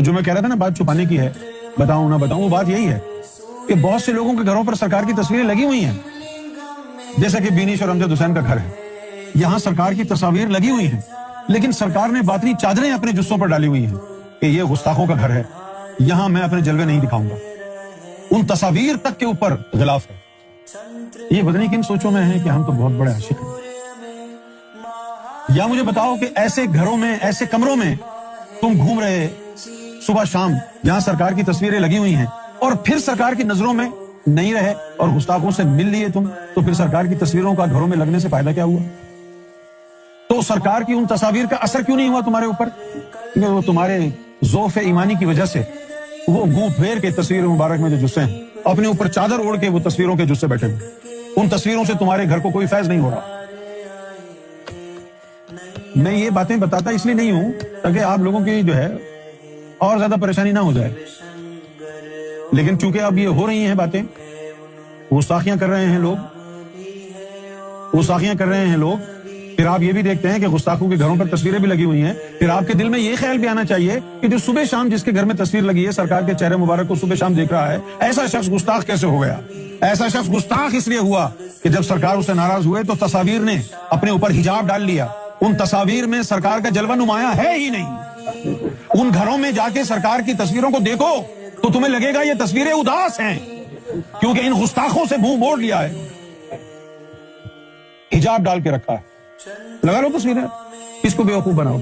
تو جو میں کہہ رہا تھا نا بات چھپانے کی ہے، بتاؤں نہ بتاؤں، وہ بات یہی ہے کہ بہت سے لوگوں کے گھروں پر سرکار کی تصویریں لگی ہوئی ہیں، جیسا کہ بینیش اور امجد حسین کا گھر ہے، یہاں سرکار کی تصاویر لگی ہوئی ہیں، لیکن سرکار نے باطنی چادریں اپنے جسوں پر ڈالی ہوئی ہیں کہ یہ گستاخوں کا گھر ہے، یہاں میں اپنے جلوے نہیں دکھاؤں گا۔ ان تصاویر تک کے اوپر غلاف ہے۔ یہ پتہ نہیں کن سوچوں میں ہے کہ ہم تو بہت بڑے عاشق ہیں۔ یا مجھے بتاؤ کہ ایسے گھروں میں، ایسے کمروں میں تم گھوم رہے صبح شام، جہاں سرکار کی تصویریں لگی ہوئی ہیں، اور پھر سرکار کی نظروں میں نہیں رہے اور گستاخوں سے مل لیے تم، تو پھر سرکار کی تصویروں کا گھروں میں لگنے سے فائدہ کیا ہوا؟ تو سرکار کی ان تصاویر کا اثر کیوں نہیں ہوا تمہارے اوپر؟ کہ وہ تمہارے ذوف ایمانی کی وجہ سے وہ منہ پھیر کے تصویر مبارک میں جو جسے ہیں، اپنے اوپر چادر اوڑھ کے وہ تصویروں کے جسے بیٹھے ہوئے، ان تصویروں سے تمہارے گھر کو کوئی فیض نہیں ہو رہا۔ میں یہ باتیں بتاتا اس لیے نہیں ہوں تاکہ آپ لوگوں کی جو ہے اور زیادہ پریشانی نہ ہو جائے، لیکن چونکہ اب یہ ہو رہی ہیں باتیں، گستاخیاں کر رہے ہیں لوگ، پھر آپ یہ بھی دیکھتے ہیں کہ گستاخوں کے گھروں پر تصویریں بھی لگی ہوئی ہیں، پھر آپ کے دل میں یہ خیال بھی آنا چاہیے کہ جو صبح شام جس کے گھر میں تصویر لگی ہے، سرکار کے چہرے مبارک کو صبح شام دیکھ رہا ہے، ایسا شخص گستاخ کیسے ہو گیا؟ ایسا شخص گستاخ اس لیے ہوا کہ جب سرکار اسے ناراض ہوئے تو تصاویر نے اپنے اوپر حجاب ڈال لیا، ان تصاویر میں سرکار کا جلوہ نمایاں ہے ہی نہیں۔ ان گھروں میں جا کے سرکار کی تصویروں کو دیکھو تو تمہیں لگے گا یہ تصویریں اداس ہیں، کیونکہ ان گستاخوں سے منہ موڑ لیا ہے، حجاب ڈال کے رکھا ہے۔ لگا لو تصویریں، کس کو بیوقوف بناؤ۔